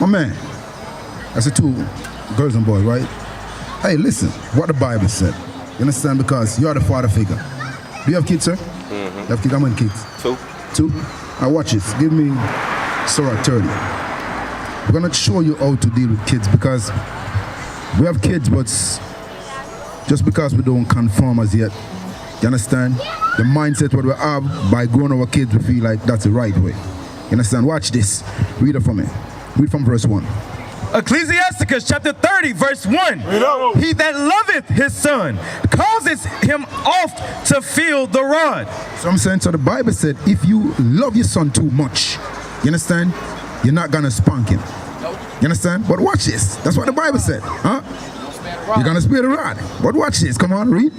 My man, that's the two girls and boys, right? Hey, listen, what the Bible said. You understand? Because you are the father figure. Do you have kids, sir? Mm-hmm. You have kids? How many kids? Two? Now watch this. Give me Surah 30. We're going to show you how to deal with kids because we have kids, but just because we don't conform as yet, you understand? The mindset what we have by growing our kids, we feel like that's the right way. You understand? Watch this. Read it for me. Read from verse 1. Ecclesiasticus chapter 30, verse 1. He that loveth his son causes him oft to feel the rod. So I'm saying, so the Bible said, if you love your son too much, you understand? You're not going to spank him. You understand? But watch this. That's what the Bible said. Huh? You're going to spare the rod. But watch this. Come on, read.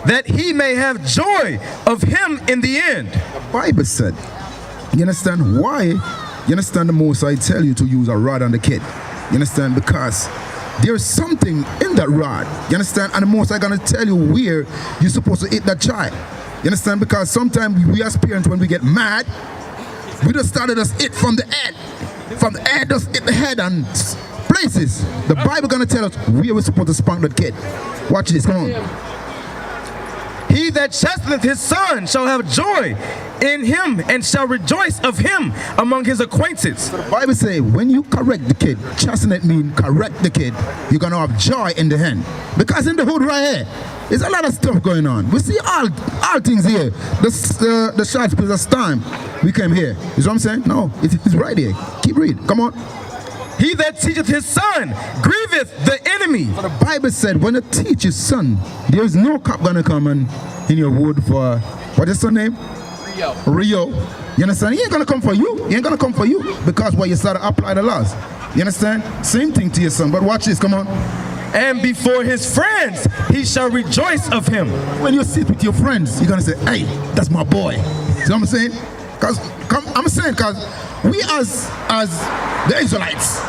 That he may have joy of him in the end. The Bible said, you understand why? You understand the most I tell you to use a rod on the kid. You understand? Because there's something in that rod. You understand? And the most I'm going to tell you where you're supposed to hit that child. You understand? Because sometimes we as parents, when we get mad, we just started us hit from the head. From the head, just hit the head and places. The Bible going to tell us where we're supposed to spank that kid. Watch this. Come on. He that chasteneth his son shall have joy in him and shall rejoice of him among his acquaintance. So the Bible says when you correct the kid, chasten means correct the kid, you're going to have joy in the hand. Because in the hood right here, there's a lot of stuff going on. We see all things here. The shots because of time we came here. You know what I'm saying? No, it's right here. Keep reading. Come on. He that teacheth his son grieveth the enemy. So the Bible said when you teach his son, there's no cop gonna come in your wood for, what's his son name? Rio. You understand? He ain't gonna come for you. He ain't gonna come for you because why you start to apply the laws. You understand? Same thing to your son. But watch this, come on. And before his friends he shall rejoice of him. When you sit with your friends, you're gonna say, hey, that's my boy. You know what I'm saying? Because we as the Israelites,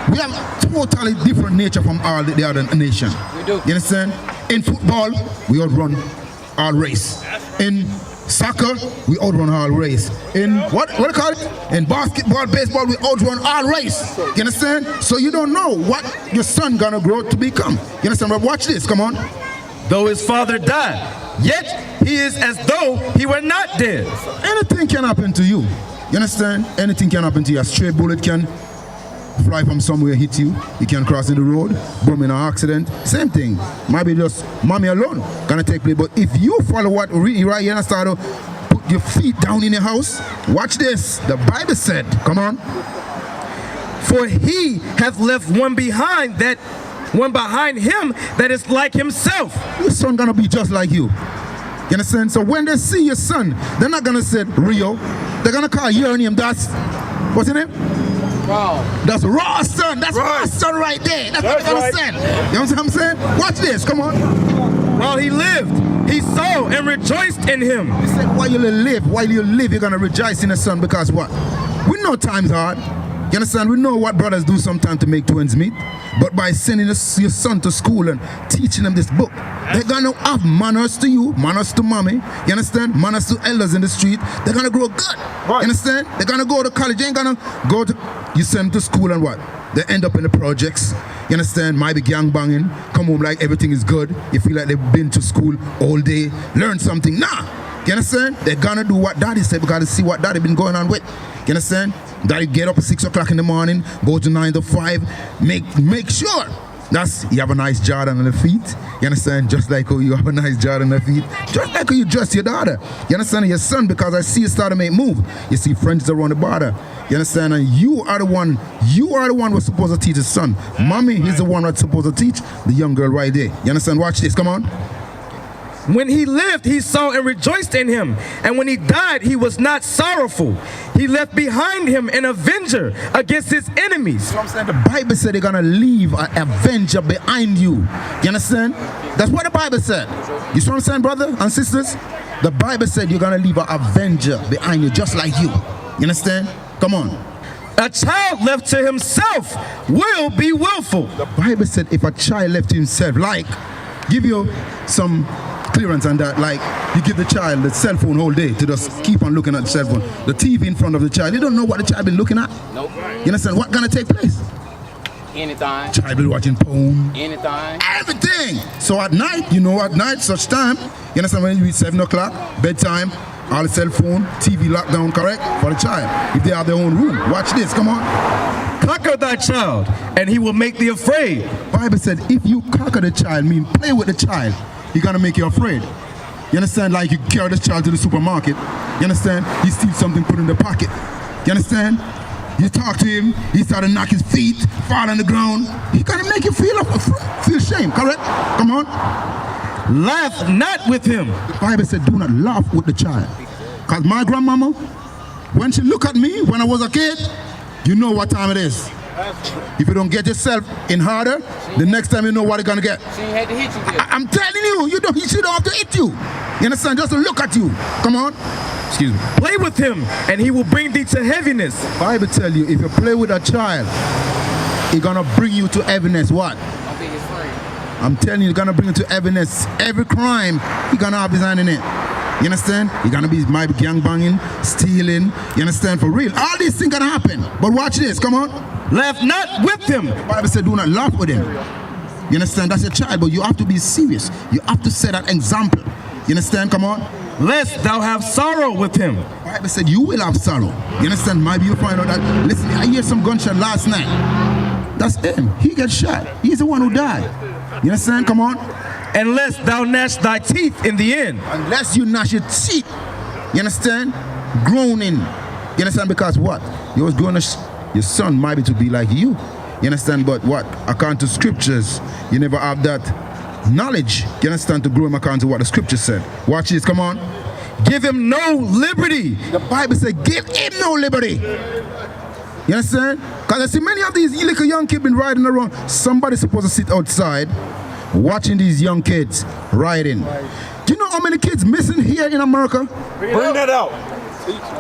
we have totally different nature from all the other nations. We do. You understand? In football, we outrun all race. In soccer, we outrun all race. In what do you call it? In basketball, baseball, we outrun all race. You understand? So you don't know what your son gonna grow to become. You understand? But watch this, come on. Though his father died, yet he is as though he were not dead. Anything can happen to you. You understand? Anything can happen to you. A stray bullet can fly from somewhere, hit you. You can cross in the road, boom in an accident. Same thing. Maybe just mommy alone gonna take place. But if you follow what really right here and start to put your feet down in your house, watch this. The Bible said, come on. For he hath left one behind him that is like himself. Your son gonna be just like you. You understand? So when they see your son, they're not gonna say Rio. They're gonna call your name. That's what's your name? Wow. That's Raw son. That's Raw son right there. That's what they're gonna say. You know what I'm saying? Watch this. Come on. While he lived, he saw and rejoiced in him. He said, while you live, you're gonna rejoice in the son because what? We know time's hard. You understand? We know what brothers do sometimes to make twins meet. But by sending your son to school and teaching them this book, they're gonna have manners to you, manners to mommy. You understand? Manners to elders in the street. They're gonna grow good. Right. You understand? They're gonna go to college. They ain't gonna go to. You send them to school and what? They end up in the projects. You understand? Might be gang banging. Come home like everything is good. You feel like they've been to school all day, learn something. Nah. You understand? They're gonna do what daddy said because they see what daddy been going on with. You understand? Daddy get up at 6 o'clock in the morning, go to 9 to 5, make sure that's you have a nice Jordan on the feet. You understand? Just like how you have a nice Jordan on the feet. Just like how you dress your daughter. You understand? Your son, because I see you start to make move. You see friends around the border. You understand? And you are the one who's supposed to teach his son. Mommy is the one that's supposed to teach the young girl right there. You understand? Watch this. Come on. When he lived, he saw and rejoiced in him. And when he died, he was not sorrowful. He left behind him an avenger against his enemies. So I'm saying the Bible said they're going to leave an avenger behind you. You understand? That's what the Bible said. You see what I'm saying, brother and sisters? The Bible said you're going to leave an avenger behind you just like you. You understand? Come on. A child left to himself will be willful. The Bible said if a child left to himself, like, give you some clearance on that, like you give the child the cell phone all day to just keep on looking at the cell phone, the TV in front of the child. You don't know what the child been looking at. Nope. You understand? What gonna take place? Anything. Child been watching porn. Anything. Everything. So at night, such time, you understand, when you reach 7 o'clock, bedtime, all the cell phone, TV lockdown, correct? For the child. If they have their own room. Watch this, come on. Conquer thy child, and he will make thee afraid. Bible said, if you conquer the child, mean play with the child, he's gonna make you afraid. You understand? Like you carry this child to the supermarket. You understand? He steals something, put in the pocket. You understand? You talk to him, he start to knock his feet, fall on the ground. He gonna make you feel shame, correct? Come on. Laugh not with him. The Bible said, do not laugh with the child. Because my grandmama, when she look at me when I was a kid, you know what time it is. If you don't get yourself in harder, the next time you know what you're gonna get. She ain't had to hit you yet. I'm telling you, she don't have to hit you. You understand? Just to look at you. Come on. Excuse me. Play with him, and he will bring thee to heaviness. Bible tell you, if you play with a child, he's gonna bring you to heaviness. What? Don't be his friend. I'm telling you, he's gonna bring you to heaviness. Every crime, he gonna have his hand in it. You understand? He gonna be might be gang banging, stealing. You understand? For real. All these things gonna happen. But watch this, come on. Laugh not with him. The Bible said, do not laugh with him. You understand? That's a child, but you have to be serious. You have to set an example. You understand? Come on. Lest thou have sorrow with him. The Bible said you will have sorrow. You understand? Maybe you find out that, listen, I hear some gunshot last night. That's him. He gets shot. He's the one who died. You understand? Come on. Unless thou gnash thy teeth in the end. Unless you gnash your teeth. You understand? Groaning. You understand? Because what? You was going to, your son might be to be like you. You understand? But what? According to scriptures, you never have that knowledge. You understand? To grow him according to what the scripture said. Watch this. Come on. Give him no liberty. The Bible said, give him no liberty. You understand? Because I see many of these little young kids been riding around. Somebody's supposed to sit outside watching these young kids riding. Do you know how many kids missing here in America? Bring that out.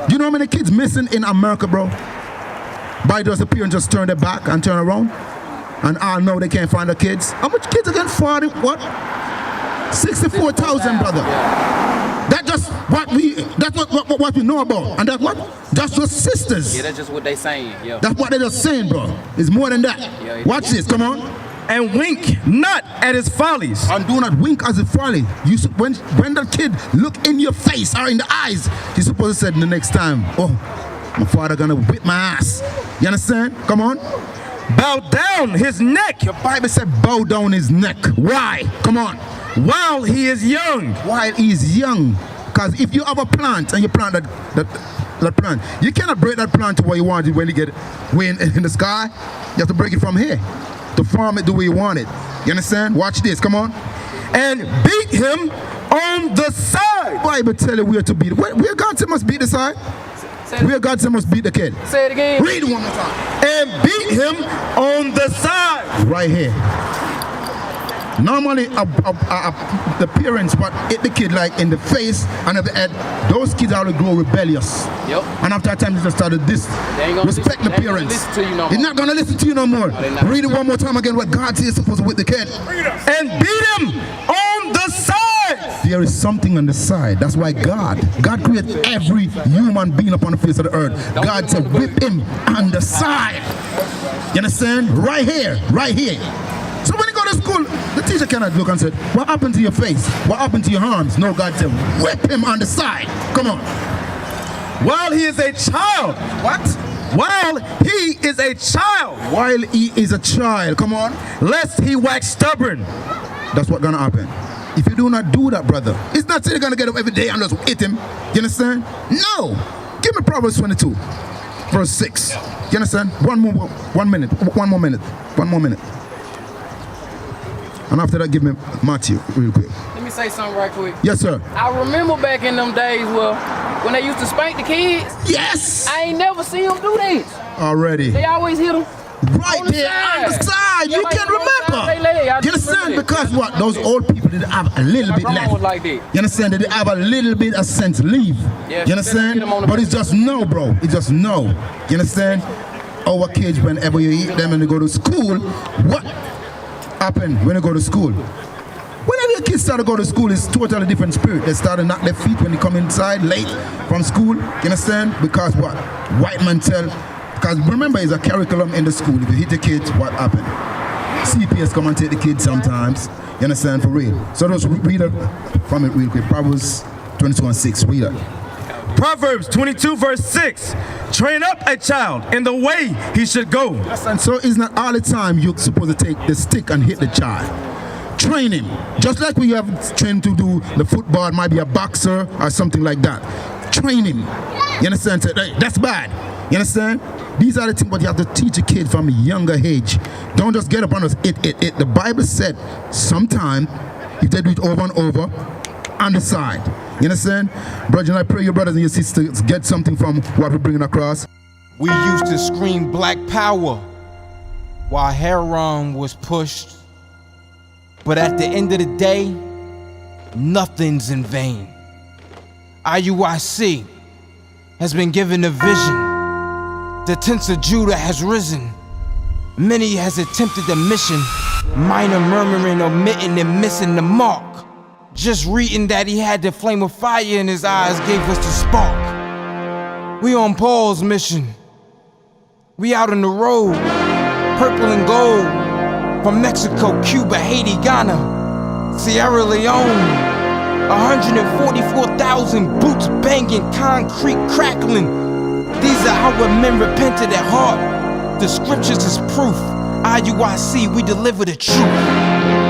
Do you know how many kids missing in America, bro? By just the parents just turn their back and turn around, and all know they can't find the kids. How much kids again? 40, what? 64,000, brother. That's what we know about. And that's what? That's just sisters. Yeah, that's just what they saying. Yeah. That's what they're just saying, bro. It's more than that. Yeah, Watch this, come on. And wink not at his follies. And do not wink as a folly. When the kid look in your face or in the eyes, you're supposed to say the next time, oh, my father gonna whip my ass. You understand? Come on. Bow down his neck. The Bible said bow down his neck. Why? Come on. While he is young. While he's young. Because if you have a plant and you plant that plant, you cannot break that plant to where you want it when you get wind in the sky. You have to break it from here to farm it the way you want it. You understand? Watch this. Come on. And beat him on the side. Bible tell you where to beat. Where God said must beat the side? Where God said must beat the kid. Say it again. Read it one more time. And beat him on the side. Right here. Normally, the parents but hit the kid like in the face and at the head. Those kids are to grow rebellious. Yep. And after that time, they just started this. Respect the parents. They're not gonna listen to you no more. Read it one more time again. What God says is supposed to with the kid. And beat him on the side. There is something on the side. That's why God created every human being upon the face of the earth. God said, whip him on the side. You understand? Right here. Right here. So when you go to school, the teacher cannot look and say, what happened to your face? What happened to your arms? No, God said, whip him on the side. Come on. While he is a child. What? While he is a child. While he is a child. Come on. Lest he wax stubborn. That's what's going to happen. If you do not do that, brother, it's not saying you're going to get up every day and just hit him. You understand? No. Give me Proverbs 22, verse 6. You understand? One more minute. And after that, give me Matthew real quick. Let me say something right quick. Yes, sir. I remember back in them days, well, when they used to spank the kids. Yes! I ain't never seen them do this. Already. They always hit them. Right there on the side. You can remember. You understand? Because what? Those old people did have a little bit left. Like that. You understand? They did have a little bit of sense leave. Yeah, you understand? But it's just no, bro. It's just no. You understand? Our kids, whenever you eat them and they go to school, what happen when they go to school? Whenever your kids kids start to go to school, it's totally different spirit. They start to knock their feet when they come inside late from school. You understand? Because what? White man tell. Because remember, it's a curriculum in the school. If you hit the kids, what happened? CPS come and take the kids sometimes. You understand? For real. So just read it from it real quick. Proverbs 22:6. Read it. Proverbs 22 verse 6. Train up a child in the way he should go. And so it's not all the time you're supposed to take the stick and hit the child. Train him. Just like we have trained to do the football, might be a boxer or something like that. Train him. You understand? Say, hey, that's bad. You understand? These are the things, but you have to teach a kid from a younger age. Don't just get up on us. The Bible said sometimes if they do it over and over, on the side. You understand? Brother, I pray your brothers and your sisters get something from what we're bringing across. We used to scream black power while heroin was pushed. But at the end of the day, nothing's in vain. IUIC has been given a vision. The tents of Judah has risen. Many has attempted the mission, minor murmuring, omitting, and missing the mark. Just reading that he had the flame of fire in his eyes gave us the spark. We on Paul's mission. We out on the road, purple and gold. From Mexico, Cuba, Haiti, Ghana, Sierra Leone. 144,000 boots banging, concrete crackling. These are how men repented at heart. The scriptures is proof. IUIC, we deliver the truth.